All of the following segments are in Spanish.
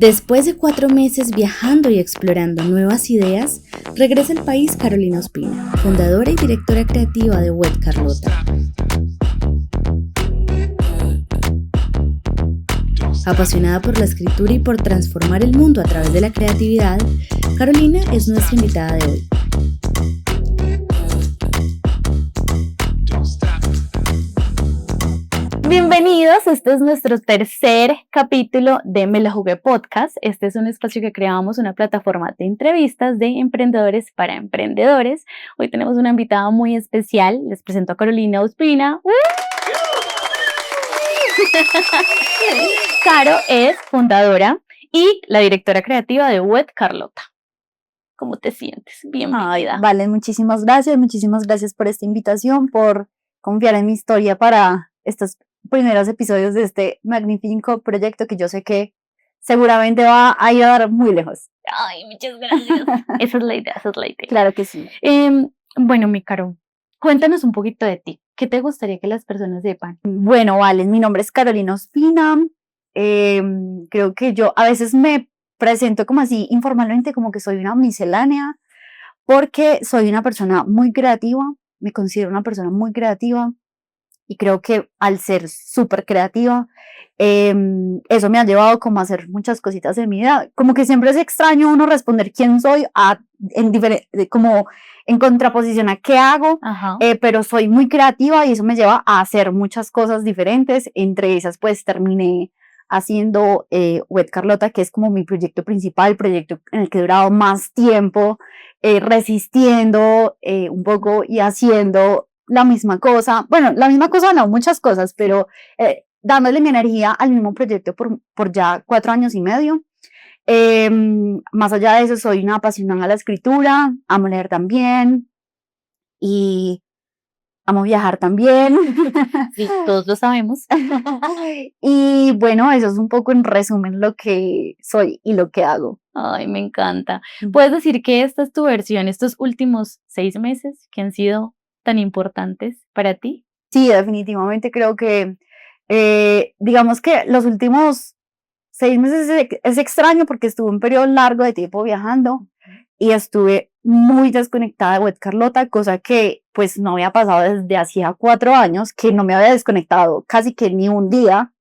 Después de 4 meses viajando y explorando nuevas ideas, regresa al país Carolina Ospina, fundadora y directora creativa de Wet Carlota. Apasionada por la escritura y por transformar el mundo a través de la creatividad, Carolina es nuestra invitada de hoy. Bienvenidos, este es nuestro tercer capítulo de Me la Jugué Podcast. Este es un espacio que creamos, una plataforma de entrevistas de emprendedores para emprendedores. Hoy tenemos una invitada muy especial, les presento a Carolina Ospina. Caro es fundadora y la directora creativa de Wet Carlota. ¿Cómo te sientes? Bienvenida. Vale, muchísimas gracias por esta invitación, por confiar en mi historia para estos primeros episodios de este magnífico proyecto que yo sé que seguramente va a llegar muy lejos. Ay, muchas gracias. Esa es la idea. Claro que sí. Bueno, mi Caro, cuéntanos un poquito de ti. ¿Qué te gustaría que las personas sepan? Bueno, vale, mi nombre es Carolina Ospina. Creo que yo a veces me presento como así informalmente, como que soy una miscelánea, porque soy una persona muy creativa, me considero una persona muy creativa y creo que al ser súper creativa, eso me ha llevado como a hacer muchas cositas en mi vida. Como que siempre es extraño uno responder quién soy como en contraposición a qué hago, pero soy muy creativa y eso me lleva a hacer muchas cosas diferentes. Entre esas pues terminé haciendo Wet Carlota, que es como mi proyecto principal, el proyecto en el que he durado más tiempo, resistiendo un poco y haciendo la misma cosa. Bueno, la misma cosa no, muchas cosas, pero dándole mi energía al mismo proyecto por ya 4 años y medio. Más allá de eso, soy una apasionada a la escritura, amo leer también y amo viajar también. Sí, todos lo sabemos. Y bueno, eso es un poco en resumen lo que soy y lo que hago. Ay, me encanta. ¿Puedes decir que esta es tu versión, estos últimos 6 meses que han sido tan importantes para ti? Sí, definitivamente creo que, digamos que los últimos 6 meses es extraño porque estuve un periodo largo de tiempo viajando y estuve muy desconectada de Wet Carlota, cosa que pues no había pasado desde hacía 4 años, que no me había desconectado casi que ni un día,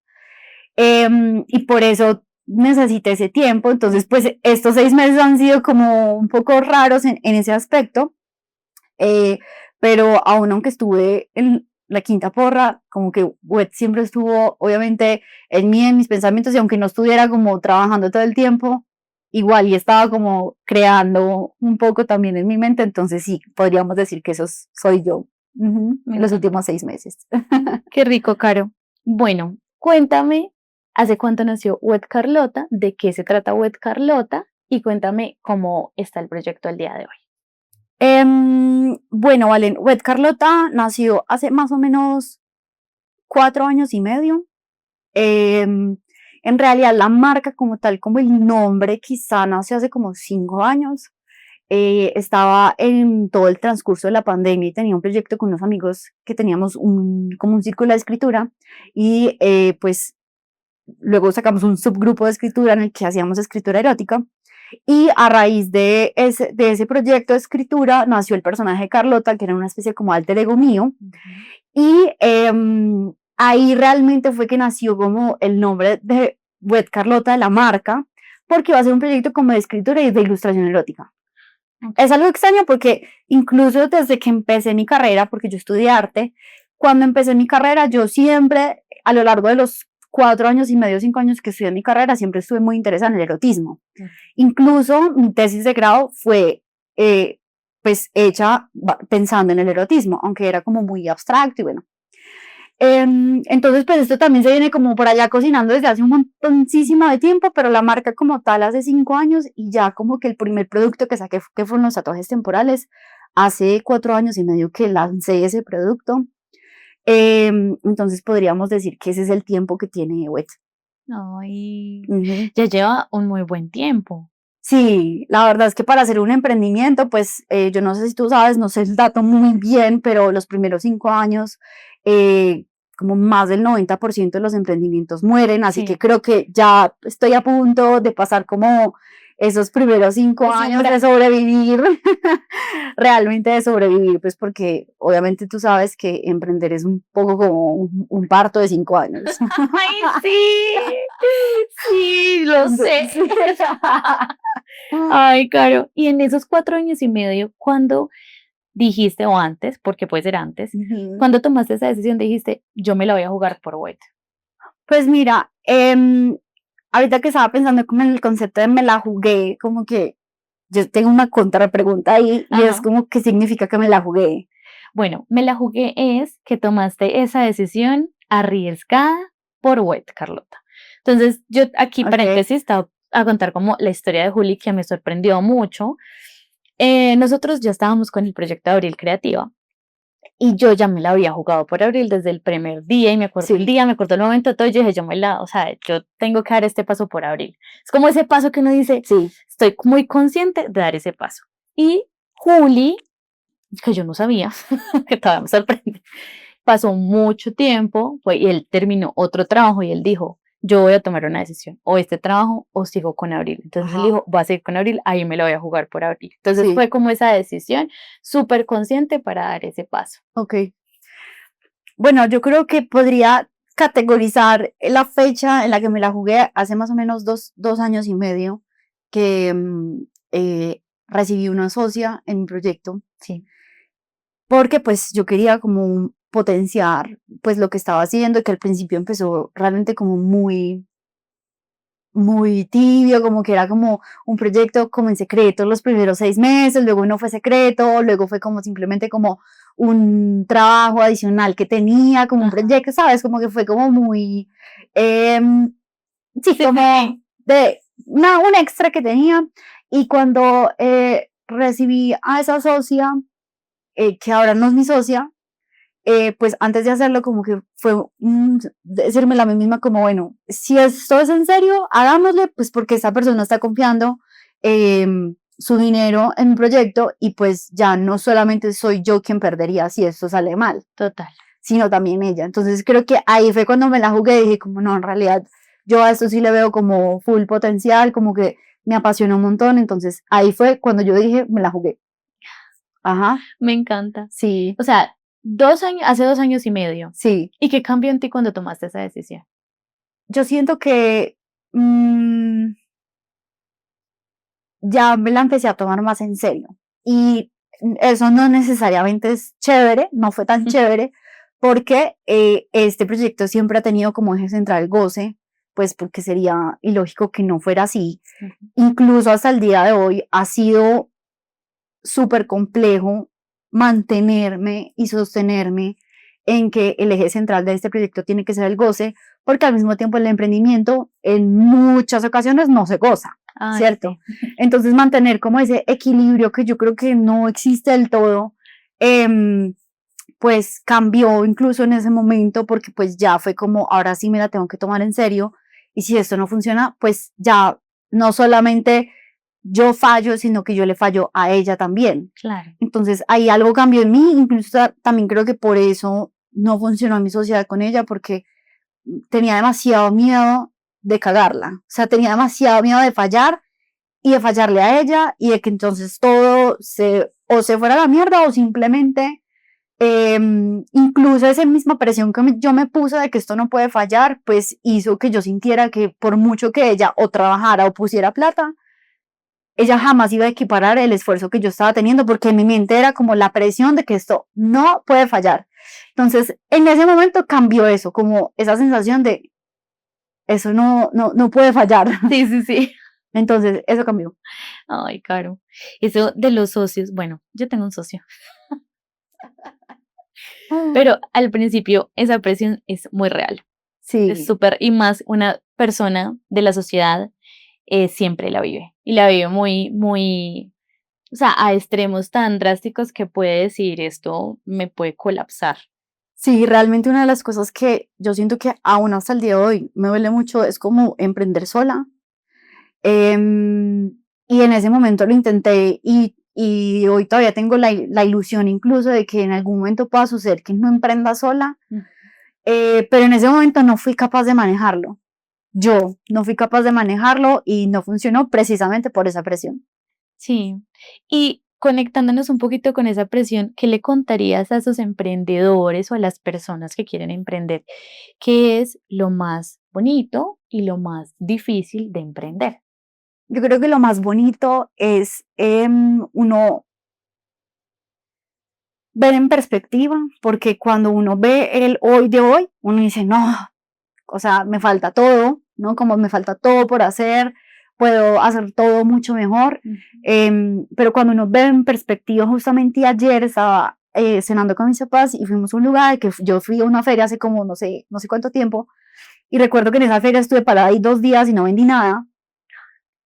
y por eso necesité ese tiempo. Entonces pues estos 6 meses han sido como un poco raros en ese aspecto, pero aún aunque estuve en la quinta porra, como que Wet siempre estuvo obviamente en mí, en mis pensamientos, y aunque no estuviera como trabajando todo el tiempo, igual y estaba como creando un poco también en mi mente. Entonces sí, podríamos decir que eso soy yo en los últimos 6 meses. Qué rico, Caro. Bueno, cuéntame, ¿hace cuánto nació Wet Carlota? ¿De qué se trata Wet Carlota? Y cuéntame cómo está el proyecto al día de hoy. Bueno, Valen, Wet Carlota nació hace más o menos 4 años y medio. En realidad la marca como tal, como el nombre, quizá nació hace como 5 años. Estaba en todo el transcurso de la pandemia y tenía un proyecto con unos amigos que teníamos como un círculo de escritura y pues luego sacamos un subgrupo de escritura en el que hacíamos escritura erótica. Y a raíz de ese proyecto de escritura nació el personaje de Carlota, que era una especie como alter ego mío. Y ahí realmente fue que nació como el nombre de Wet Carlota, de la marca, porque iba a ser un proyecto como de escritura y de ilustración erótica. Es algo extraño porque incluso desde que empecé mi carrera, porque yo estudié arte, cuando empecé mi carrera yo siempre, a lo largo de los 4 años y medio, 5 años que estudié mi carrera, siempre estuve muy interesada en el erotismo. Incluso mi tesis de grado fue pues hecha pensando en el erotismo, aunque era como muy abstracto y bueno. Entonces pues esto también se viene como por allá cocinando desde hace un montoncísimo de tiempo, pero la marca como tal hace 5 años y ya como que el primer producto que saqué, que fueron los tatuajes temporales, hace 4 años y medio que lancé ese producto. Entonces podríamos decir que ese es el tiempo que tiene Wet. Ay, ya lleva un muy buen tiempo. Sí, la verdad es que para hacer un emprendimiento, pues yo no sé si tú sabes, no sé el dato muy bien, pero los primeros 5 años como más del 90% de los emprendimientos mueren, así Sí. que creo que ya estoy a punto de pasar como esos primeros 5 Es años umbral. de sobrevivir, realmente de sobrevivir, pues porque obviamente tú sabes que emprender es un poco como un parto de 5 años. ¡Ay, sí! Sí, lo sé. Sí. Ay, Caro, y en esos 4 años y medio, ¿cuándo dijiste, o antes, porque puede ser antes, Ujú. cuando tomaste esa decisión, dijiste, yo me la voy a jugar por Wet? Pues mira, ahorita que estaba pensando como en el concepto de me la jugué, como que yo tengo una contrapregunta ahí y es Ajá. como, ¿qué significa que me la jugué? Bueno, me la jugué es que tomaste esa decisión arriesgada por Wet, Carlota. Entonces, yo aquí, Ok, paréntesis, estaba a contar como la historia de Juli, que me sorprendió mucho. Nosotros ya estábamos con el proyecto de Abril Creativa y yo ya me la había jugado por Abril desde el primer día y me acuerdo el sí, día, me acuerdo el momento, todo. Yo dije, o sea, yo tengo que dar este paso por Abril. Es como ese paso que uno dice, sí, estoy muy consciente de dar ese paso. Y Juli, que yo no sabía, que todavía me sorprende, pasó mucho tiempo, y él terminó otro trabajo y él dijo, yo voy a tomar una decisión, o este trabajo o sigo con Abril. Entonces él ajá, dijo, voy a seguir con Abril, ahí me la voy a jugar por Abril. Entonces sí, fue como esa decisión súper consciente para dar ese paso. ok. Bueno, yo creo que podría categorizar la fecha en la que me la jugué hace más o menos 2 años y medio, que recibí una socia en mi proyecto, Sí. porque pues yo quería como potenciar pues lo que estaba haciendo, que al principio empezó realmente como muy tibio, como que era como un proyecto como en secreto los primeros 6 meses, luego no fue secreto, luego fue como simplemente como un trabajo adicional que tenía, como un Ajá. proyecto, ¿sabes? Como que fue como muy, sí, Sí, sí, como sí. de un extra que tenía. Y cuando recibí a esa socia, que ahora no es mi socia, pues antes de hacerlo como que fue decirme a mí misma como, bueno, si esto es en serio, hagámosle, pues porque esta persona está confiando su dinero en mi proyecto y pues ya no solamente soy yo quien perdería si esto sale mal, Total. sino también ella. Entonces creo que ahí fue cuando me la jugué y dije como, no, en realidad yo a esto sí le veo como full potencial, como que me apasionó un montón, entonces ahí fue cuando yo dije, me la jugué. Ajá, Me encanta. sí, O sea, 2 años, hace 2 años y medio. sí. ¿Y qué cambió en ti cuando tomaste esa decisión? Yo siento que ya me la empecé a tomar más en serio. Y eso no necesariamente es chévere, no fue tan chévere, porque este proyecto siempre ha tenido como eje central goce, pues porque sería ilógico que no fuera así. Ujú. Incluso hasta el día de hoy ha sido súper complejo mantenerme y sostenerme en que el eje central de este proyecto tiene que ser el goce, porque al mismo tiempo el emprendimiento en muchas ocasiones no se goza, Ay, ¿cierto? sí. Entonces mantener como ese equilibrio que yo creo que no existe del todo, pues cambió incluso en ese momento porque pues ya fue como, ahora sí me la tengo que tomar en serio y si esto no funciona, pues ya no solamente yo fallo, sino que yo le fallo a ella también. Claro. Entonces ahí algo cambió en mí, incluso también creo que por eso no funcionó mi sociedad con ella, porque tenía demasiado miedo de cagarla, o sea, tenía demasiado miedo de fallar y de fallarle a ella y de que entonces todo o se fuera a la mierda o simplemente incluso esa misma presión que yo me puse de que esto no puede fallar, pues hizo que yo sintiera que por mucho que ella o trabajara o pusiera plata, ella jamás iba a equiparar el esfuerzo que yo estaba teniendo, porque en mi mente era como la presión de que esto no puede fallar. Entonces, en ese momento cambió eso, como esa sensación de eso no puede fallar. Sí, sí, sí. Entonces, eso cambió. Ay, Caro. Eso de los socios, bueno, yo tengo un socio, pero al principio esa presión es muy real. Es Sí, súper, y más una persona de la sociedad siempre la vive. Y la vive muy, muy, o sea, a extremos tan drásticos que puede decir esto me puede colapsar. sí, realmente una de las cosas que yo siento que aún hasta el día de hoy me duele mucho es como emprender sola. Y en ese momento lo intenté y hoy todavía tengo la ilusión incluso de que en algún momento pueda suceder que no emprenda sola, Mm. pero en ese momento no fui capaz de manejarlo. Yo no fui capaz de manejarlo y no funcionó precisamente por esa presión. Sí. Y conectándonos un poquito con esa presión, ¿qué le contarías a esos emprendedores o a las personas que quieren emprender? ¿Qué es lo más bonito y lo más difícil de emprender? Yo creo que lo más bonito es uno ver en perspectiva, porque cuando uno ve el hoy de hoy, uno dice, no, o sea, me falta todo, ¿no? Como me falta todo por hacer, puedo hacer todo mucho mejor. Pero cuando uno ve en perspectiva, justamente ayer estaba cenando con mis papás y fuimos a un lugar que yo fui a una feria hace como no sé cuánto tiempo, y recuerdo que en esa feria estuve parada ahí 2 días y no vendí nada.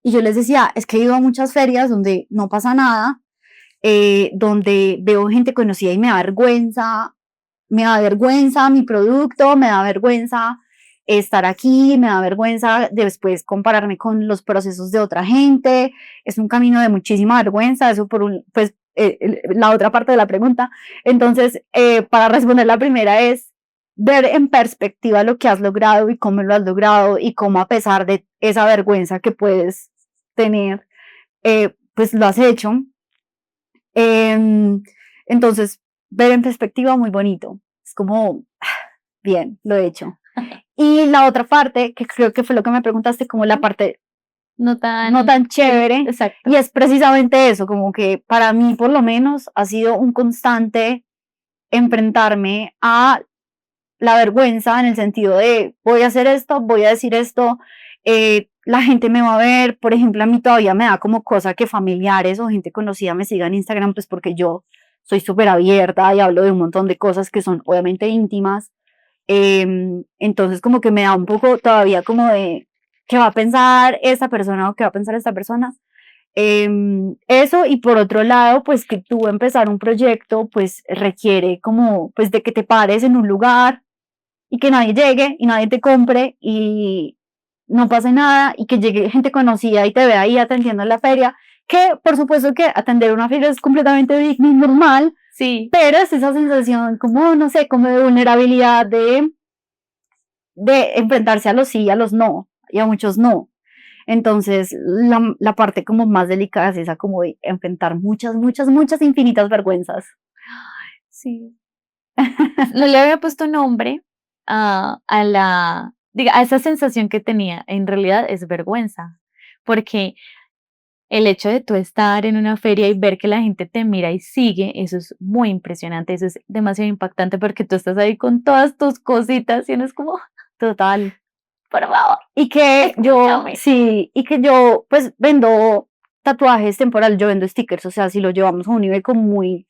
Y yo les decía, es que he ido a muchas ferias donde no pasa nada, donde veo gente conocida y me da vergüenza mi producto, me da vergüenza estar aquí, me da vergüenza después compararme con los procesos de otra gente, es un camino de muchísima vergüenza, eso por pues la otra parte de la pregunta. Entonces, para responder la primera es ver en perspectiva lo que has logrado y cómo lo has logrado y cómo a pesar de esa vergüenza que puedes tener, pues lo has hecho. Entonces, ver en perspectiva muy bonito. Es como, bien, lo he hecho. Y la otra parte, que creo que fue lo que me preguntaste, como la parte No no tan chévere, exacto. y es precisamente eso, como que para mí por lo menos ha sido un constante enfrentarme a la vergüenza en el sentido de voy a hacer esto, voy a decir esto, la gente me va a ver, por ejemplo, a mí todavía me da como cosa que familiares o gente conocida me sigan en Instagram, pues porque yo soy súper abierta y hablo de un montón de cosas que son obviamente íntimas, entonces como que me da un poco todavía como de qué va a pensar esa persona o qué va a pensar esta persona. Eso, y por otro lado, pues que tú empezar un proyecto, pues requiere como, pues de que te pares en un lugar y que nadie llegue y nadie te compre y no pase nada y que llegue gente conocida y te vea ahí atendiendo en la feria, que por supuesto que atender una feria es completamente digno y normal, Sí. pero es esa sensación como, no sé, como de vulnerabilidad, de enfrentarse a los sí y a los no, y a muchos no. Entonces, la parte como más delicada es esa, como de enfrentar muchas, muchas, muchas infinitas vergüenzas. Sí. No le había puesto nombre a esa sensación que tenía. En realidad es vergüenza, porque el hecho de tú estar en una feria y ver que la gente te mira y sigue, eso es muy impresionante, eso es demasiado impactante porque tú estás ahí con todas tus cositas y uno es como, Total. por favor, Y que yo, escúchame. sí, y que yo pues vendo tatuajes temporal, yo vendo stickers, o sea, si lo llevamos a un nivel como muy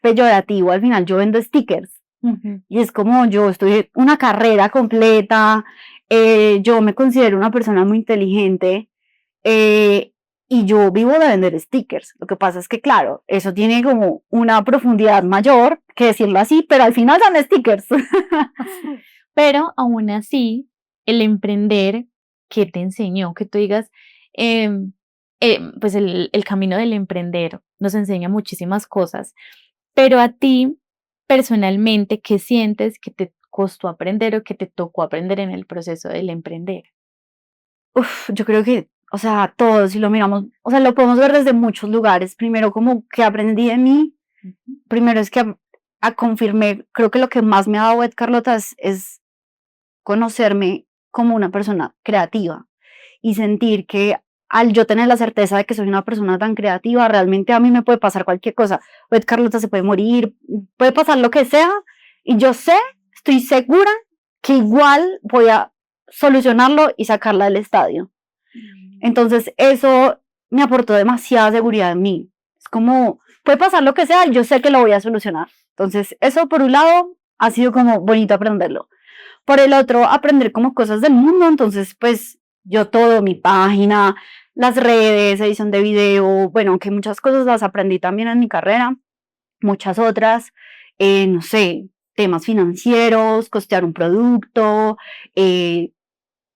peyorativo, al final yo vendo stickers. Ujú. Y es como yo estoy una carrera completa, yo me considero una persona muy inteligente, eh, y yo vivo de vender stickers. Lo que pasa es que, claro, eso tiene como una profundidad mayor que decirlo así, pero al final son stickers. Pero aún así, el emprender, ¿qué te enseñó? Que tú digas, em, pues el camino del emprender nos enseña muchísimas cosas, pero a ti personalmente, ¿qué sientes que te costó aprender o que te tocó aprender en el proceso del emprender? Uf, yo creo que, o sea, todos, si lo miramos, o sea, lo podemos ver desde muchos lugares. Primero, como que aprendí de mí. Ujú. Primero es que confirmé, creo que lo que más me ha dado Carlota es conocerme como una persona creativa y sentir que al yo tener la certeza de que soy una persona tan creativa, realmente a mí me puede pasar cualquier cosa. Carlota se puede morir, puede pasar lo que sea, y yo sé, estoy segura que igual voy a solucionarlo y sacarla del estadio. Entonces eso me aportó demasiada seguridad en mí. Es como, puede pasar lo que sea, yo sé que lo voy a solucionar. Entonces eso por un lado ha sido como bonito aprenderlo. Por el otro, aprender como cosas del mundo. Entonces pues yo todo, mi página, las redes, edición de video, bueno, aunque muchas cosas las aprendí también en mi carrera, muchas otras, no sé, temas financieros, costear un producto,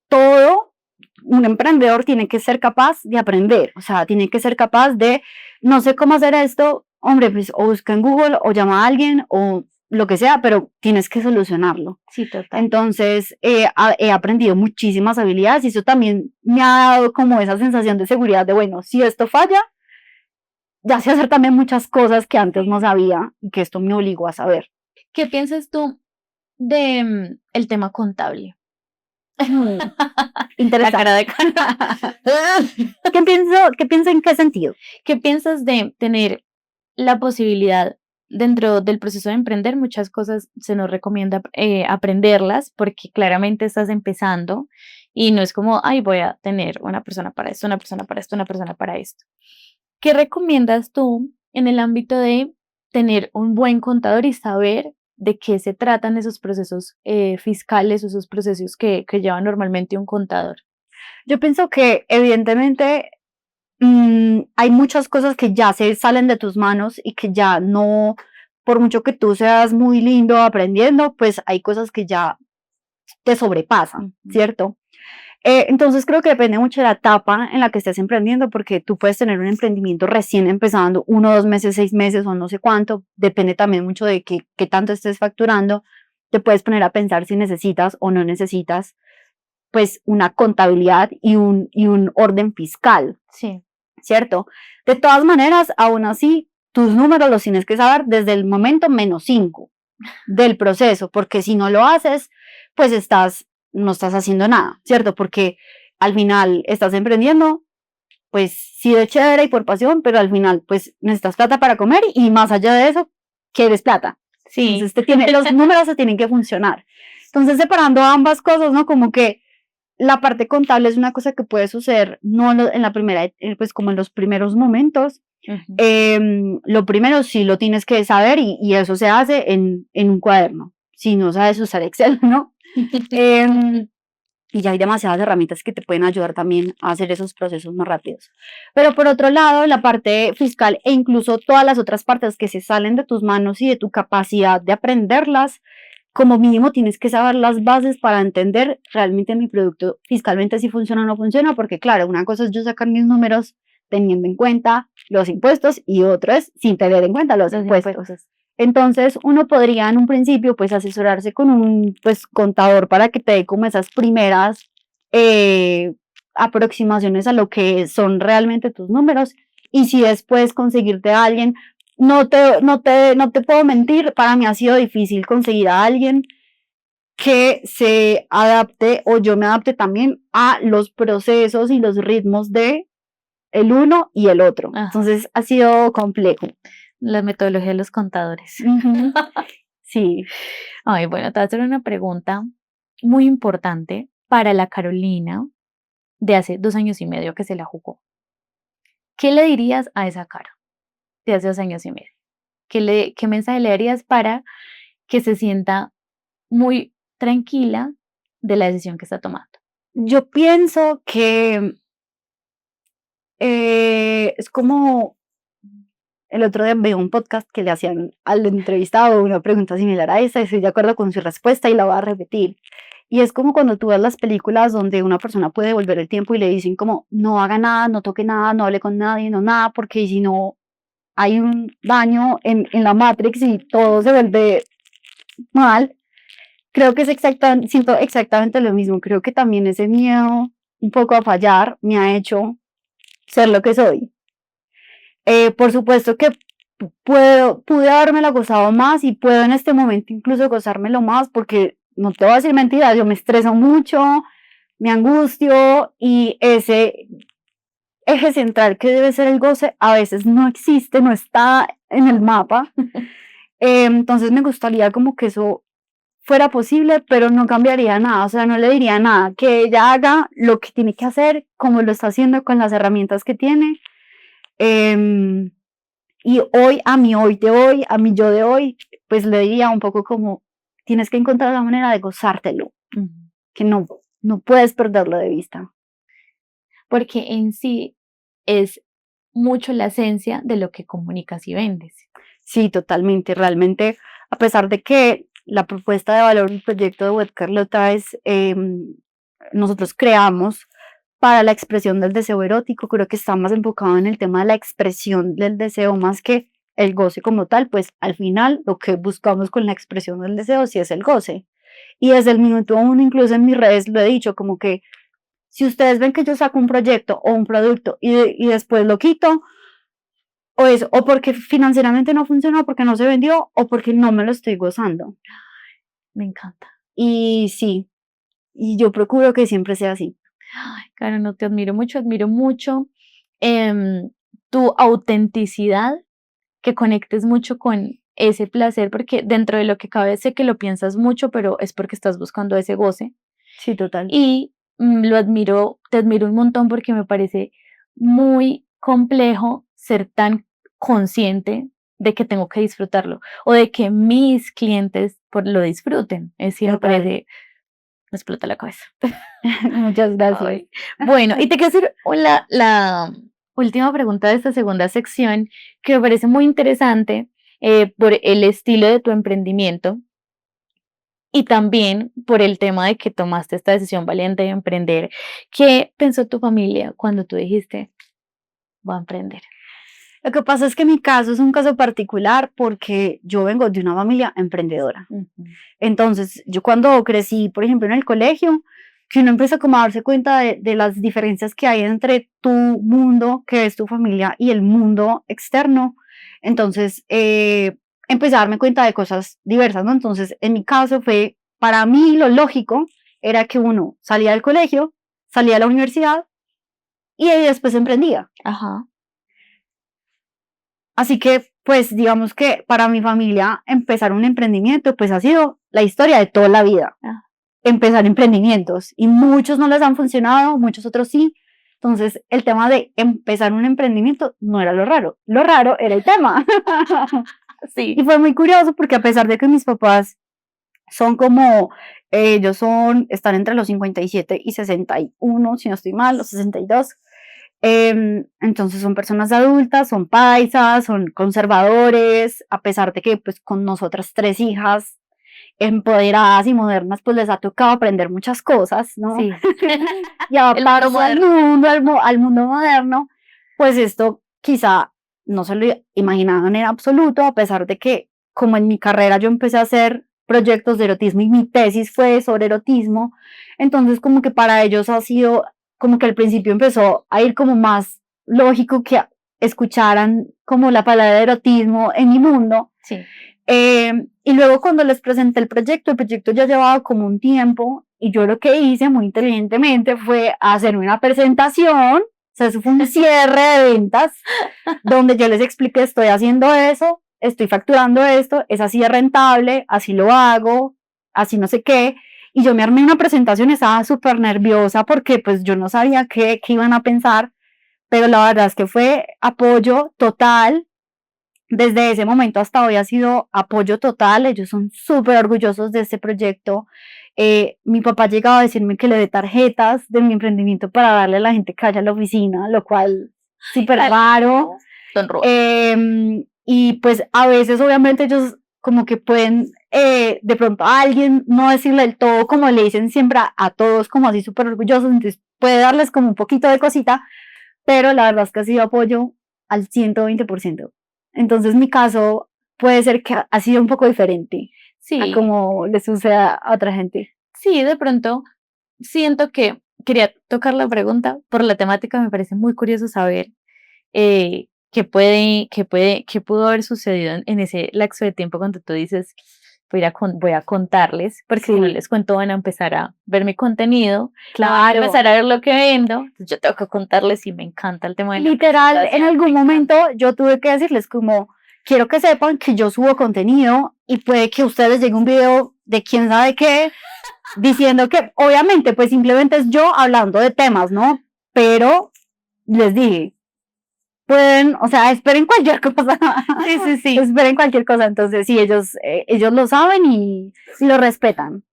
todo un emprendedor tiene que ser capaz de aprender, o sea, tiene que ser capaz de, no sé cómo hacer esto, hombre, pues o busca en Google o llama a alguien o lo que sea, pero tienes que solucionarlo. Sí, total. Entonces, he aprendido muchísimas habilidades y eso también me ha dado como esa sensación de seguridad de, bueno, si esto falla, ya sé hacer también muchas cosas que antes no sabía y que esto me obligó a saber. ¿Qué piensas tú de el tema contable? La Interesante. cara de cara. ¿Qué pienso en qué sentido? ¿Qué piensas de tener la posibilidad dentro del proceso de emprender? Muchas cosas se nos recomienda aprenderlas porque claramente estás empezando y no es como, ay, voy a tener una persona para esto, una persona para esto, una persona para esto. ¿Qué recomiendas tú en el ámbito de tener un buen contador y saber de qué se tratan esos procesos fiscales o esos procesos que lleva normalmente un contador? Yo pienso que evidentemente hay muchas cosas que ya se salen de tus manos y que ya no, por mucho que tú seas muy lindo aprendiendo, pues hay cosas que ya te sobrepasan, ¿cierto? Entonces creo que depende mucho de la etapa en la que estés emprendiendo, porque tú puedes tener un emprendimiento recién empezando, 1, 2 meses, 6 meses o no sé cuánto, depende también mucho de qué tanto estés facturando, te puedes poner a pensar si necesitas o no necesitas pues una contabilidad y un orden fiscal, Sí. ¿cierto? De todas maneras, aún así, tus números los tienes que saber desde el momento -5 del proceso, porque si no lo haces, pues no estás haciendo nada, ¿cierto? Porque al final estás emprendiendo, pues sí de chévere y por pasión, pero al final pues necesitas plata para comer y más allá de eso, quieres plata. Sí. Entonces los números se tienen que funcionar. Entonces separando ambas cosas, ¿no? Como que la parte contable es una cosa que puede suceder no en la primera, pues como en los primeros momentos. Lo primero sí lo tienes que saber y eso se hace en un cuaderno. Si no sabes usar Excel, ¿no? Y ya hay demasiadas herramientas que te pueden ayudar también a hacer esos procesos más rápidos. Pero por otro lado, la parte fiscal e incluso todas las otras partes que se salen de tus manos y de tu capacidad de aprenderlas, como mínimo tienes que saber las bases para entender realmente mi producto fiscalmente si funciona o no funciona, porque claro, una cosa es yo sacar mis números teniendo en cuenta los impuestos y otra es sin tener en cuenta los impuestos. Entonces, uno podría en un principio pues asesorarse con un pues contador para que te dé como esas primeras aproximaciones a lo que son realmente tus números y si después conseguirte a alguien, no te puedo mentir, para mí ha sido difícil conseguir a alguien que se adapte o yo me adapte también a los procesos y los ritmos de el uno y el otro. Ajá. Entonces ha sido complejo. La metodología de los contadores. Sí. Ay, bueno, te voy a hacer una pregunta muy importante para la Carolina de hace 2 años y medio que se la jugó. ¿Qué le dirías a esa Caro de hace 2 años y medio? ¿Qué mensaje le darías para que se sienta muy tranquila de la decisión que está tomando? Yo pienso que es como el otro día vi un podcast que le hacían al entrevistado una pregunta similar a esa, y estoy de acuerdo con su respuesta y la voy a repetir. Y es como cuando tú ves las películas donde una persona puede volver el tiempo y le dicen como no haga nada, no toque nada, no hable con nadie, no nada, porque si no hay un daño en la Matrix y todo se vuelve mal. Creo que siento exactamente lo mismo. Creo que también ese miedo un poco a fallar me ha hecho ser lo que soy. Por supuesto que pude habérmela gozado más y puedo en este momento incluso gozármelo más porque no te voy a decir mentiras, yo me estreso mucho, me angustio y ese eje central que debe ser el goce a veces no existe, no está en el mapa. Entonces me gustaría como que eso fuera posible, pero no cambiaría nada, o sea, no le diría nada, que ella haga lo que tiene que hacer, como lo está haciendo con las herramientas que tiene. Y hoy, a mi hoy de hoy, a mi yo de hoy, pues le diría un poco como, tienes que encontrar la manera de gozártelo, que no puedes perderlo de vista. Porque en sí es mucho la esencia de lo que comunicas y vendes. Sí, totalmente, realmente, a pesar de que la propuesta de valor del proyecto de Web Carlota es, nosotros creamos para la expresión del deseo erótico, creo que está más enfocado en el tema de la expresión del deseo más que el goce como tal, pues al final lo que buscamos con la expresión del deseo sí es el goce. Y desde el minuto uno, incluso en mis redes lo he dicho, como que si ustedes ven que yo saco un proyecto o un producto y después lo quito, o porque financieramente no funcionó, porque no se vendió, o porque no me lo estoy gozando. Me encanta. Y sí, y yo procuro que siempre sea así. Ay, Karen, no te admiro mucho tu autenticidad, que conectes mucho con ese placer, porque dentro de lo que cabe sé que lo piensas mucho, pero es porque estás buscando ese goce. Sí, total. Y te admiro un montón porque me parece muy complejo ser tan consciente de que tengo que disfrutarlo o de que mis clientes lo disfruten. Es decir, me Total. parece, me explota la cabeza. Muchas gracias. Ay. Bueno, y te quiero hacer la última pregunta de esta segunda sección, que me parece muy interesante por el estilo de tu emprendimiento y también por el tema de que tomaste esta decisión valiente de emprender. ¿Qué pensó tu familia cuando tú dijiste, voy a emprender? Lo que pasa es que mi caso es un caso particular porque yo vengo de una familia emprendedora. Entonces, yo cuando crecí, por ejemplo, en el colegio, que uno empieza como a darse cuenta de las diferencias que hay entre tu mundo, que es tu familia, y el mundo externo. Entonces, empecé a darme cuenta de cosas diversas, ¿no? Entonces, en mi caso fue, para mí lo lógico era que uno salía del colegio, salía a la universidad y ahí después emprendía. Ajá. Así que, pues, digamos que para mi familia empezar un emprendimiento, pues ha sido la historia de toda la vida. Ah. Empezar emprendimientos y muchos no les han funcionado, muchos otros sí. Entonces, el tema de empezar un emprendimiento no era lo raro era el tema. Sí. Y fue muy curioso porque a pesar de que mis papás son como, están entre los 57 y 61, si no estoy mal, los 62. Entonces son personas adultas, son paisas, son conservadores, a pesar de que pues con nosotras 3 hijas empoderadas y modernas pues les ha tocado aprender muchas cosas, ¿no? Sí. Y adaptarse al mundo moderno, pues esto quizá no se lo imaginaban en absoluto, a pesar de que como en mi carrera yo empecé a hacer proyectos de erotismo y mi tesis fue sobre erotismo, entonces como que para ellos ha sido como que al principio empezó a ir como más lógico que escucharan como la palabra erotismo en mi mundo. Sí. Y luego cuando les presenté el proyecto ya llevaba como un tiempo y yo lo que hice muy inteligentemente fue hacer una presentación, o sea, eso fue un cierre de ventas donde yo les expliqué, estoy haciendo eso, estoy facturando esto, es así de rentable, así lo hago, así no sé qué. Y yo me armé una presentación, estaba súper nerviosa porque pues yo no sabía qué iban a pensar, pero la verdad es que fue apoyo total. Desde ese momento hasta hoy ha sido apoyo total, ellos son súper orgullosos de este proyecto. Mi papá llegaba a decirme que le dé tarjetas de mi emprendimiento para darle a la gente que haya a la oficina, lo cual súper raro. Y pues a veces obviamente ellos como que pueden de pronto a alguien no decirle del todo como le dicen siempre a todos como así súper orgullosos, entonces puede darles como un poquito de cosita, pero la verdad es que ha sido apoyo al 120%. Entonces mi caso puede ser que ha sido un poco diferente Sí. a como le sucede a otra gente. Sí, de pronto siento que quería tocar la pregunta por la temática, me parece muy curioso saber qué pudo haber sucedido en ese lapso de tiempo cuando tú dices, voy a contarles, porque si no les cuento van a empezar a ver mi contenido, van a empezar a ver lo que vendo, entonces yo tengo que contarles y me encanta el tema de la literal, en algún momento yo tuve que decirles como, quiero que sepan que yo subo contenido y puede que a ustedes llegue un video de quién sabe qué, diciendo que obviamente pues simplemente es yo hablando de temas, ¿no? Pero les dije, pueden, o sea, esperen cualquier cosa. Sí. Esperen cualquier cosa. Entonces, sí, ellos lo saben y lo respetan.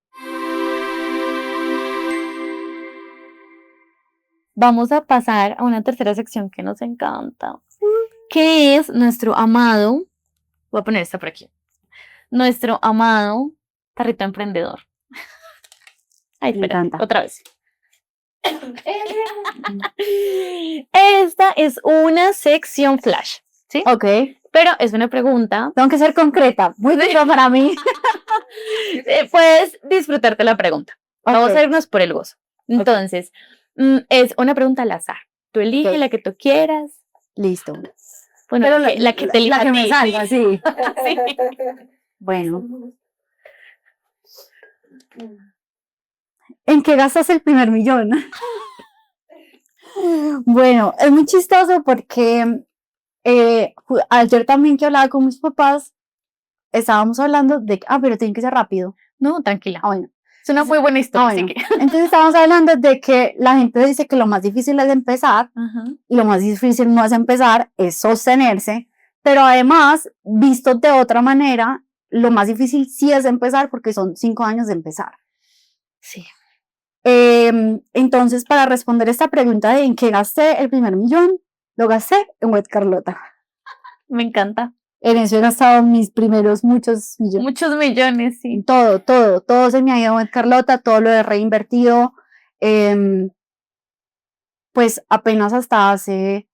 Vamos a pasar a una tercera sección que nos encanta, que es nuestro amado, voy a poner esta por aquí, nuestro amado tarrito emprendedor. Ay, espera, otra vez. Esta es una sección flash, ¿sí? Ok, Pero es una pregunta. tengo que ser concreta, muy duro para mí. Puedes disfrutarte la pregunta. Vamos Ok, a irnos por el gozo. Entonces, es una pregunta al azar. Tú elige Ok. la que tú quieras. listo. Bueno, Pero la que te elija la que a me ti. salga, sí. Sí. Bueno, ¿en qué gastas el primer millón? Bueno, es muy chistoso porque ayer también que hablaba con mis papás, estábamos hablando de, pero tiene que ser rápido. No, tranquila. Bueno, Es una muy buena historia, así bueno. que. Entonces estábamos hablando de que la gente dice que lo más difícil es empezar Ajá. y lo más difícil no es empezar, es sostenerse, pero además, visto de otra manera, lo más difícil sí es empezar porque son 5 años de empezar. Sí. Entonces, para responder esta pregunta de en qué gasté el primer millón, lo gasté en Wet Carlota. Me encanta. En eso he gastado mis primeros muchos millones. Muchos millones, sí. Todo se me ha ido en Wet Carlota, todo lo he reinvertido. Pues apenas hasta hace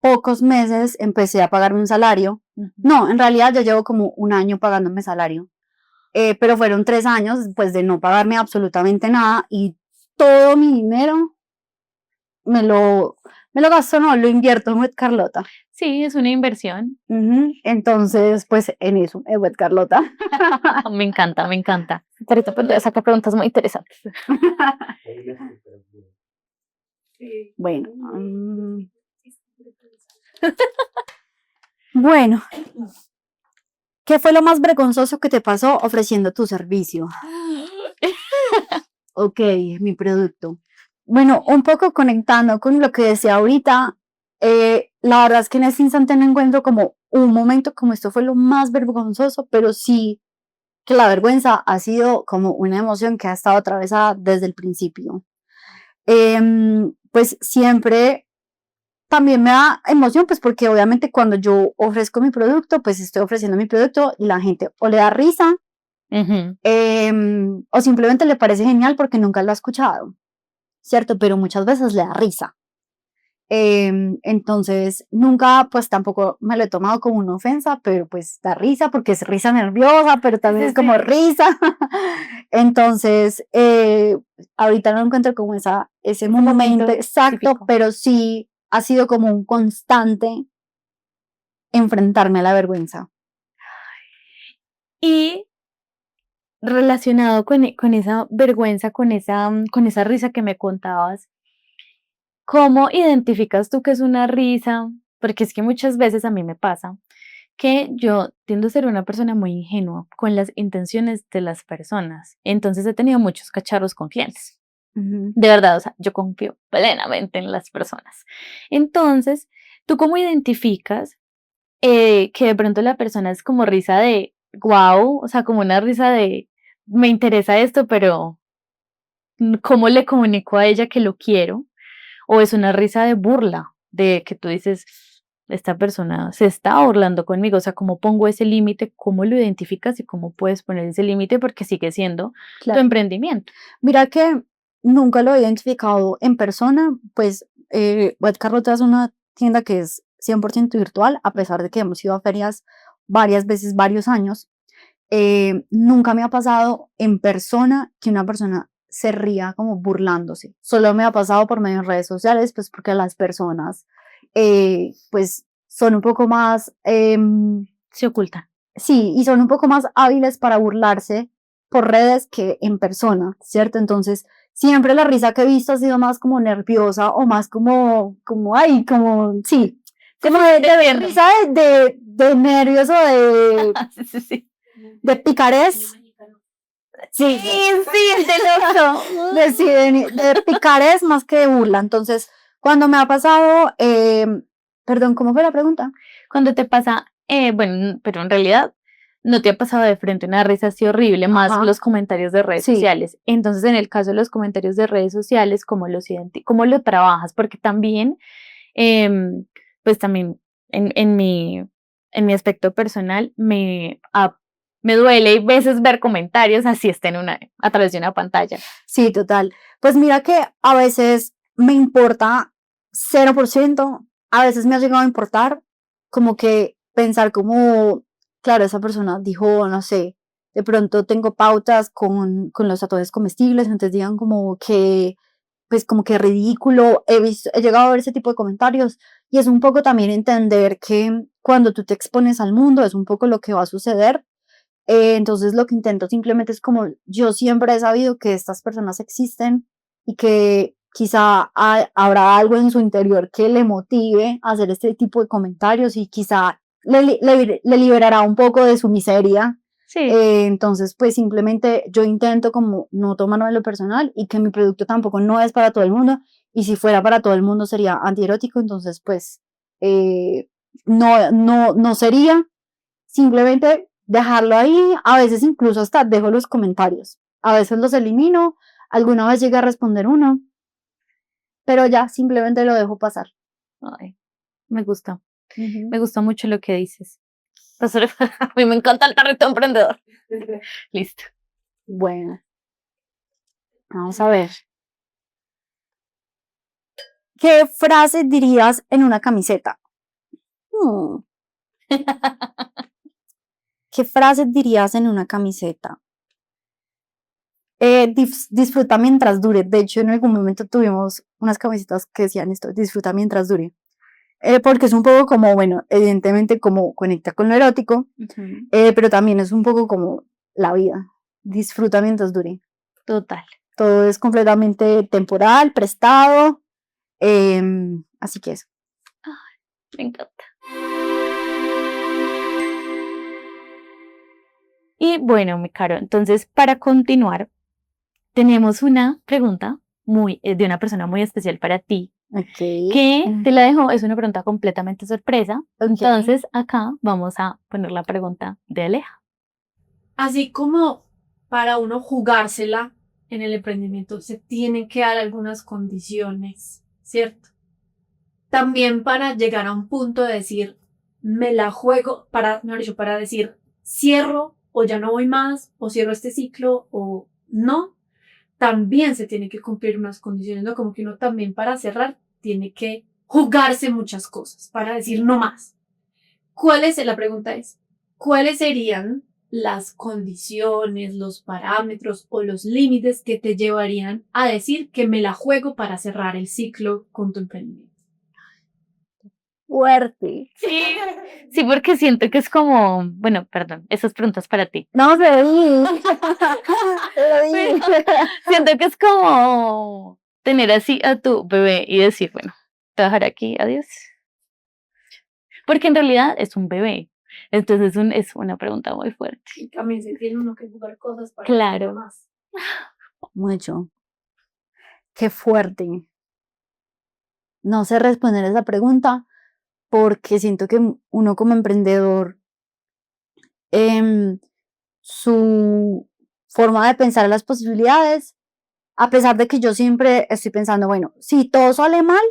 pocos meses empecé a pagarme un salario. No, en realidad ya llevo como un año pagándome salario. Pero fueron 3 años pues de no pagarme absolutamente nada y todo mi dinero me lo gasto, no, lo invierto en Wet Carlota. Sí, es una inversión. Entonces, pues en eso, en Wet Carlota. Me encanta, me encanta. Ahorita pues, saca preguntas muy interesantes. Bueno, bueno, ¿qué fue lo más vergonzoso que te pasó ofreciendo tu servicio? Ok, mi producto. Bueno, un poco conectando con lo que decía ahorita, la verdad es que en ese instante no encuentro como un momento como esto fue lo más vergonzoso, pero sí que la vergüenza ha sido como una emoción que ha estado atravesada desde el principio. Pues siempre también me da emoción, pues porque obviamente cuando yo ofrezco mi producto, pues estoy ofreciendo mi producto y la gente o le da risa o simplemente le parece genial porque nunca lo ha escuchado, ¿cierto? Pero muchas veces le da risa. Entonces, nunca, pues tampoco me lo he tomado como una ofensa, pero pues da risa porque es risa nerviosa, pero también es como risa. Entonces, ahorita no encuentro como ese momento exacto, típico. pero sí ha sido como un constante enfrentarme a la vergüenza. Y relacionado con esa vergüenza, con esa risa que me contabas, ¿cómo identificas tú que es una risa? Porque es que muchas veces a mí me pasa que yo tiendo a ser una persona muy ingenua con las intenciones de las personas. Entonces he tenido muchos cacharros con clientes. De verdad, o sea, yo confío plenamente en las personas. Entonces, ¿tú cómo identificas que de pronto la persona es como risa de wow, o sea, como una risa de me interesa esto, pero ¿cómo le comunico a ella que lo quiero? O es una risa de burla, de que tú dices, esta persona se está burlando conmigo, o sea, ¿cómo pongo ese límite? ¿Cómo lo identificas y cómo puedes poner ese límite? Porque sigue siendo tu emprendimiento. Mira que nunca lo he identificado en persona, pues Wet Carlota es una tienda que es 100% virtual, a pesar de que hemos ido a ferias varias veces, varios años. Nunca me ha pasado en persona que una persona se ría como burlándose. Solo me ha pasado por medio de redes sociales, pues porque las personas pues son un poco más... Se oculta. Sí, y son un poco más hábiles para burlarse por redes que en persona, ¿cierto? Entonces, siempre la risa que he visto ha sido más como nerviosa o más ay, sí, como de risa de nervios o Sí. de picarés. Sí, Sí, de loco. de picarés más que de burla. Entonces, cuando me ha pasado, perdón, ¿cómo fue la pregunta? Cuando te pasa, bueno, pero en realidad no te ha pasado de frente una risa así horrible, más los comentarios de redes sociales. Entonces, en el caso de los comentarios de redes sociales, ¿cómo lo trabajas? Porque también, pues también en mi aspecto personal, me duele y veces ver comentarios así estén a través de una pantalla. Sí, total. Pues mira que a veces me importa 0%, a veces me ha llegado a importar como que pensar como, claro, esa persona dijo, no sé, de pronto tengo pautas con los tatuajes comestibles, entonces digan como que, pues como que ridículo, he llegado a ver ese tipo de comentarios y es un poco también entender que cuando tú te expones al mundo es un poco lo que va a suceder. Entonces lo que intento simplemente es como yo siempre he sabido que estas personas existen y que quizá habrá algo en su interior que le motive a hacer este tipo de comentarios y quizá le liberará un poco de su miseria. Sí, Entonces pues simplemente yo intento como no tomarme lo personal y que mi producto tampoco no es para todo el mundo y si fuera para todo el mundo sería antierótico, entonces pues no sería. Simplemente dejarlo ahí, a veces incluso hasta dejo los comentarios, a veces los elimino, alguna vez llega a responder uno, pero ya simplemente lo dejo pasar. ay, me gusta. Me gusta mucho lo que dices. A mí me encanta el tarrito emprendedor. Listo. Bueno, vamos a ver. ¿Qué frase dirías en una camiseta? Hmm, ¿Qué frase dirías en una camiseta? Disfruta mientras dure. De hecho, en algún momento tuvimos unas camisetas que decían esto, disfruta mientras dure. Porque es un poco como, bueno, evidentemente como conecta con lo erótico, pero también es un poco como la vida. Disfruta mientras dure. Total. Todo es completamente temporal, prestado, así que eso. Me encanta. Y bueno, mi caro, entonces para continuar, tenemos una pregunta de una persona muy especial para ti, Okay. que te la dejo, es una pregunta completamente sorpresa. Okay. Entonces acá vamos a poner la pregunta de Aleja. Así como para uno jugársela en el emprendimiento se tienen que dar algunas condiciones, ¿cierto? También para llegar a un punto de decir, me la juego, mejor dicho, para decir, cierro o ya no voy más, o cierro este ciclo o no, también se tiene que cumplir unas condiciones, ¿no? Como que uno también para cerrar tiene que jugarse muchas cosas, para decir no más. La pregunta es, ¿cuáles serían las condiciones, los parámetros o los límites que te llevarían a decir que me la juego para cerrar el ciclo con tu emprendimiento? Fuerte. Sí, porque siento que es como, bueno, perdón, esas preguntas para ti. No, se lo Siento que es como tener así a tu bebé y decir, bueno, te voy a dejar aquí, adiós. Porque en realidad es un bebé. Entonces es una pregunta muy fuerte. Y también se tiene uno que jugar cosas para Claro. más. Mucho. Qué fuerte. No sé responder esa pregunta porque siento que uno como emprendedor, su forma de pensar las posibilidades, a pesar de que yo siempre estoy pensando, bueno, si todo sale mal,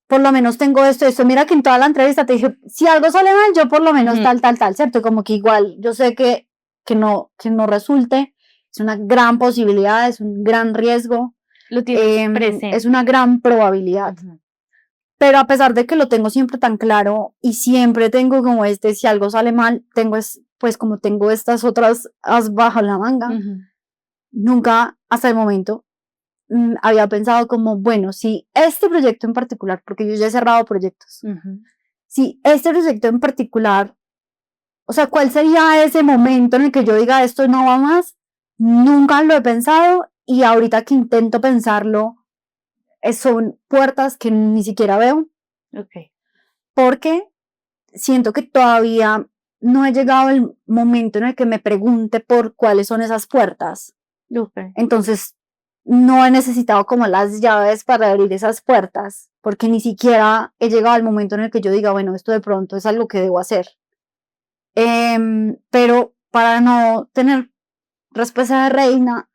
por lo menos tengo esto. Mira que en toda la entrevista te dije, si algo sale mal, yo por lo menos tal, ¿cierto? Como que igual yo sé que no resulte, es una gran posibilidad, es un gran riesgo, Lo tienes presente. es una gran probabilidad. Pero a pesar de que lo tengo siempre tan claro y siempre tengo como si algo sale mal, pues como tengo estas otras as bajo la manga, nunca hasta el momento había pensado como, bueno, si este proyecto en particular, porque yo ya he cerrado proyectos, si este proyecto en particular, o sea, ¿cuál sería ese momento en el que yo diga esto no va más? Nunca lo he pensado y ahorita que intento pensarlo, son puertas que ni siquiera veo. Okay. Porque siento que todavía no he llegado el momento en el que me pregunte por cuáles son esas puertas. Okay. Entonces, no he necesitado como las llaves para abrir esas puertas, porque ni siquiera he llegado al momento en el que yo diga, bueno, esto de pronto es algo que debo hacer. Pero para no tener respuesta de reina,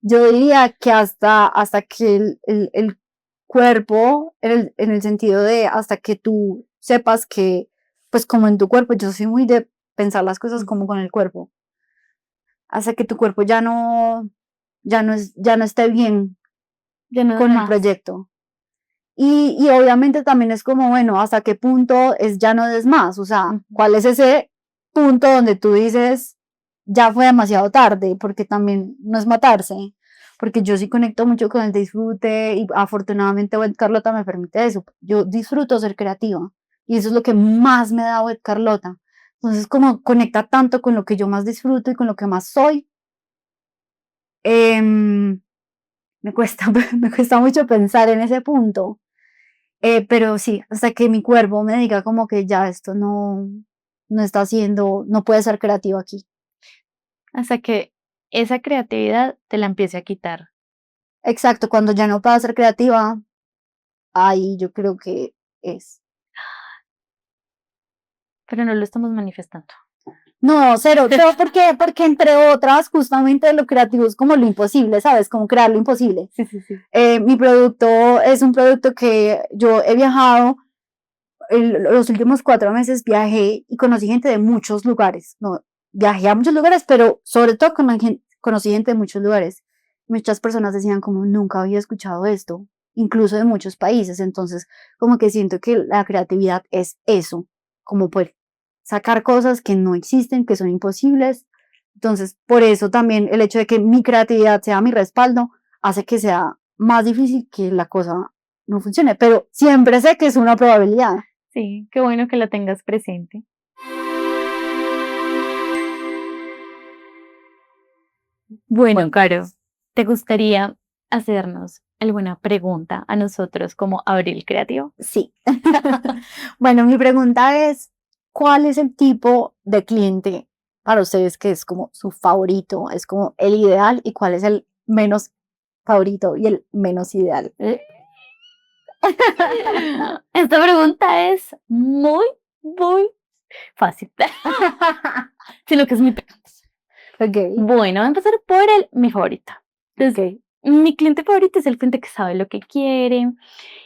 yo diría que hasta que el cuerpo, en el sentido de hasta que tú sepas que, pues como en tu cuerpo, yo soy muy de pensar las cosas como con el cuerpo, hasta que tu cuerpo ya no esté bien Ya no con más. el proyecto. Y obviamente también es como, bueno, ¿hasta qué punto es ya no des más? O sea, ¿cuál es ese punto donde tú dices, ya fue demasiado tarde? Porque también no es matarse, porque yo sí conecto mucho con el disfrute y afortunadamente Web Carlota me permite eso. Yo disfruto ser creativa y eso es lo que más me da Web Carlota. Entonces, como conecta tanto con lo que yo más disfruto y con lo que más soy, me cuesta, me cuesta mucho pensar en ese punto. Pero sí, hasta que mi cuerpo me diga como que ya esto no está haciendo, no puede ser creativo aquí. Hasta que esa creatividad te la empiece a quitar. Exacto, cuando ya no pueda ser creativa, ahí yo creo que es. Pero no lo estamos manifestando. No, cero, porque entre otras, justamente lo creativo es como lo imposible, ¿sabes? Como crear lo imposible. Sí, sí, sí. Mi producto es un producto que yo he viajado, los últimos 4 meses viajé y conocí gente de muchos lugares. No, viajé a muchos lugares, pero sobre todo conocí gente de muchos lugares. Muchas personas decían como nunca había escuchado esto, incluso de muchos países. Entonces, como que siento que la creatividad es eso, como poder sacar cosas que no existen, que son imposibles. Entonces, por eso también el hecho de que mi creatividad sea mi respaldo hace que sea más difícil que la cosa no funcione, pero siempre sé que es una probabilidad. Sí, qué bueno que la tengas presente. Bueno, Caro, ¿te gustaría hacernos alguna pregunta a nosotros como Abril Creativo? Sí. Bueno, mi pregunta es, ¿cuál es el tipo de cliente para ustedes que es como su favorito, es como el ideal y cuál es el menos favorito y el menos ideal? Esta pregunta es muy, muy fácil. Sino que es muy picante. Ok, Bueno, voy a empezar por mi favorito. Entonces, mi cliente favorito es el cliente que sabe lo que quiere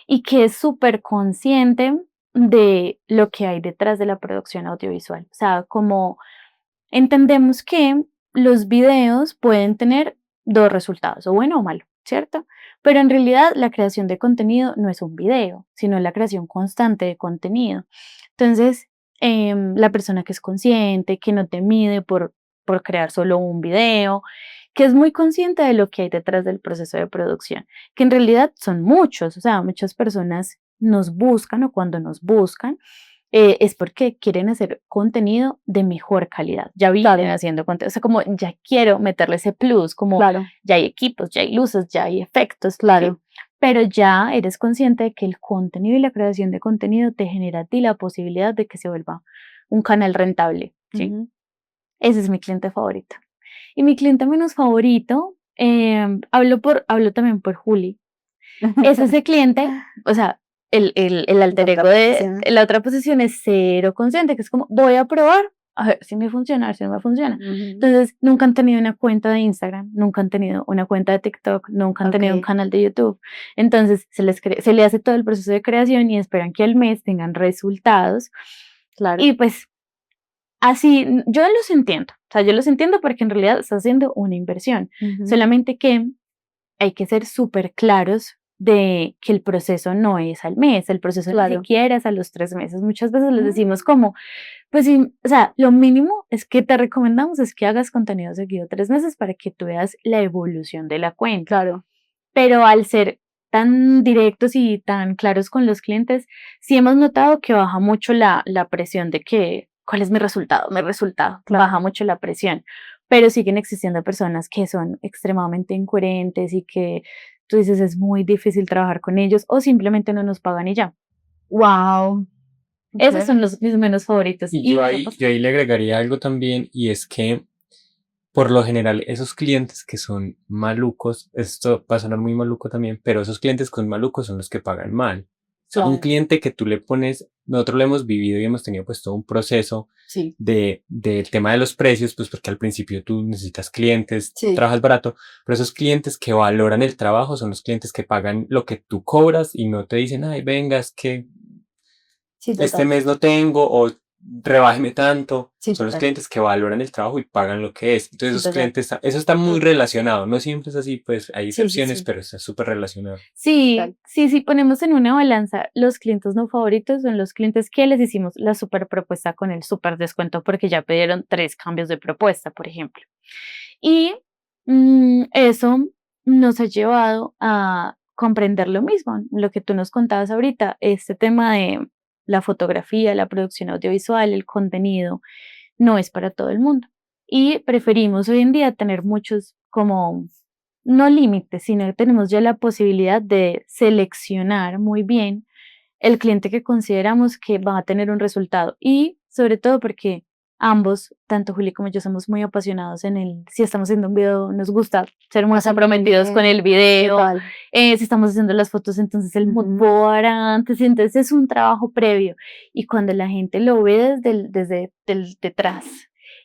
y que es súper consciente de lo que hay detrás de la producción audiovisual. O sea, como entendemos que los videos pueden tener dos resultados, o bueno o malo, ¿cierto? Pero en realidad la creación de contenido no es un video, sino la creación constante de contenido. Entonces, la persona que es consciente, que no te mide por crear solo un video, que es muy consciente de lo que hay detrás del proceso de producción, que en realidad son muchos, o sea, muchas personas nos buscan o cuando nos buscan es porque quieren hacer contenido de mejor calidad. Ya vienen haciendo contenido, o sea, como ya quiero meterle ese plus, como ya hay equipos, ya hay luces, ya hay efectos, claro. ¿sí? Pero ya eres consciente de que el contenido y la creación de contenido te genera a ti la posibilidad de que se vuelva un canal rentable, ¿sí? Ese es mi cliente favorito. Y mi cliente menos favorito, hablo también por Juli. Es ese cliente, o sea, el alter ego de la otra posición es cero consciente, que es como, voy a probar, a ver si me funciona, a ver si no me funciona. Entonces, nunca han tenido una cuenta de Instagram, nunca han tenido una cuenta de TikTok, nunca han tenido un canal de YouTube. Entonces, se le hace todo el proceso de creación y esperan que al mes tengan resultados. Claro. Y pues, así, yo los entiendo. O sea, yo los entiendo porque en realidad está haciendo una inversión. Solamente que hay que ser súper claros de que el proceso no es al mes, el proceso ni siquiera es a los 3 meses. Muchas veces les decimos como, pues sí, o sea, lo mínimo es que te recomendamos es que hagas contenido seguido 3 meses para que tú veas la evolución de la cuenta. Claro. Pero al ser tan directos y tan claros con los clientes, sí hemos notado que baja mucho la presión de que, ¿cuál es mi resultado? Baja mucho la presión, pero siguen existiendo personas que son extremadamente incoherentes y que tú dices es muy difícil trabajar con ellos o simplemente no nos pagan y ya. Wow. Esos son mis menos favoritos. Y yo ahí le agregaría algo también y es que por lo general esos clientes que son malucos, esto va a sonar muy maluco también, pero esos clientes que son malucos son los que pagan mal. Un cliente que tú le pones, nosotros lo hemos vivido y hemos tenido pues todo un proceso del tema de los precios, pues porque al principio tú necesitas clientes, trabajas barato, pero esos clientes que valoran el trabajo son los clientes que pagan lo que tú cobras y no te dicen, ay, venga, es que este mes no tengo o rebájeme tanto. Sí, Son los total. clientes que valoran el trabajo y pagan lo que es. Entonces, esos Total. clientes, eso está muy relacionado. No siempre es así, pues hay Sí, sí, excepciones, sí. pero está súper relacionado. Sí, Total. sí, ponemos en una balanza, los clientes no favoritos son los clientes que les hicimos la super propuesta con el super descuento porque ya pidieron 3 cambios de propuesta, por ejemplo. Y eso nos ha llevado a comprender lo mismo, lo que tú nos contabas ahorita, este tema de la fotografía, la producción audiovisual, el contenido, no es para todo el mundo. Y preferimos hoy en día tener muchos como, no límites, sino que tenemos ya la posibilidad de seleccionar muy bien el cliente que consideramos que va a tener un resultado. Y sobre todo porque ambos, tanto Juli como yo, somos muy apasionados en el, si estamos haciendo un video, nos gusta ser muy Hacerlo comprometidos con bien. el video, Total. si estamos haciendo las fotos, entonces el mood Ujú. board antes, entonces es un trabajo previo. Y cuando la gente lo ve desde el detrás,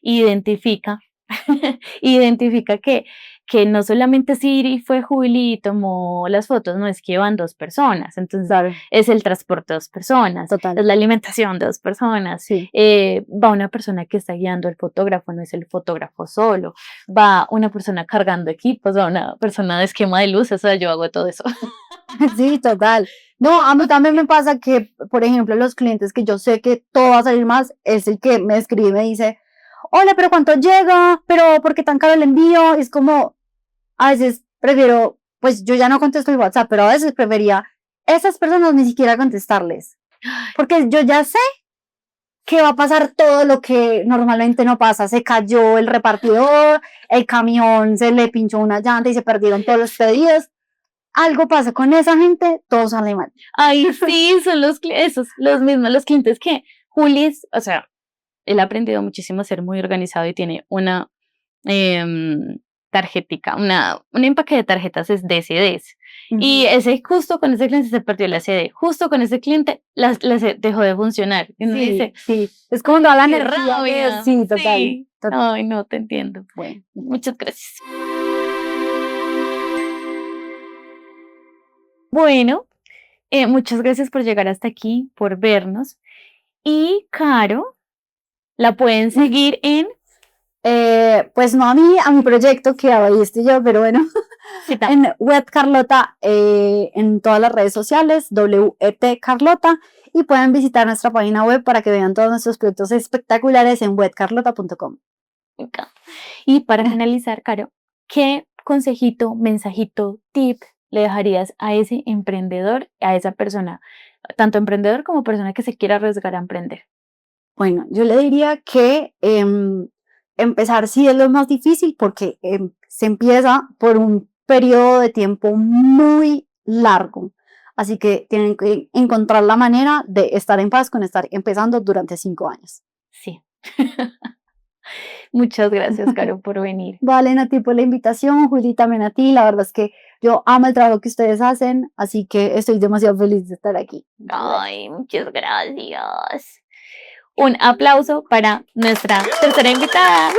identifica, identifica que no solamente Siri fue Juli y tomó las fotos, no es que van 2 personas, entonces Claro. es el transporte de 2 personas, Total. es la alimentación de 2 personas, Sí. va una persona que está guiando el fotógrafo, no es el fotógrafo solo, va una persona cargando equipos, va una persona de esquema de luces, o sea, yo hago todo eso. Sí, total. No, a mí también me pasa que, por ejemplo, los clientes que yo sé que todo va a salir más, es el que me escribe y me dice, hola, pero ¿cuánto llega? ¿Pero por qué tan caro el envío? Y es como, a veces prefiero, pues yo ya no contesto el WhatsApp, pero a veces prefería esas personas ni siquiera contestarles, porque yo ya sé que va a pasar todo lo que normalmente no pasa. Se cayó el repartidor, el camión se le pinchó una llanta y se perdieron todos los pedidos. Algo pasa con esa gente, todo sale mal. Ay, sí, son esos, los mismos, los clientes que Juli es, o sea, él ha aprendido muchísimo a ser muy organizado y tiene una tarjetica, un empaque de tarjetas es de CDs. Y ese justo con ese cliente se perdió la CD, justo con ese cliente la dejó de funcionar. Y uno dice, Sí, es como toda la qué energía que rabia. es, sí, total. Sí. Ay, no, te entiendo. Bueno, Muchas gracias. Bueno, muchas gracias por llegar hasta aquí, por vernos. Y Caro, la pueden seguir en pues no a mí, a mi proyecto, que ahí estoy yo, pero bueno, en Wet Carlota, en todas las redes sociales, WET Carlota, y pueden visitar nuestra página web para que vean todos nuestros productos espectaculares en wetcarlota.com. Y para finalizar, Caro, ¿qué consejito, mensajito, tip le dejarías a ese emprendedor, a esa persona, tanto emprendedor como persona que se quiera arriesgar a emprender? Bueno, yo le diría que empezar sí es lo más difícil porque se empieza por un periodo de tiempo muy largo. Así que tienen que encontrar la manera de estar en paz con estar empezando durante 5 años. Sí. Muchas gracias, Caro, por venir. Vale, Nati, por la invitación, Juli, también a ti. La verdad es que yo amo el trabajo que ustedes hacen, así que estoy demasiado feliz de estar aquí. Ay, muchas gracias. Un aplauso para nuestra tercera invitada.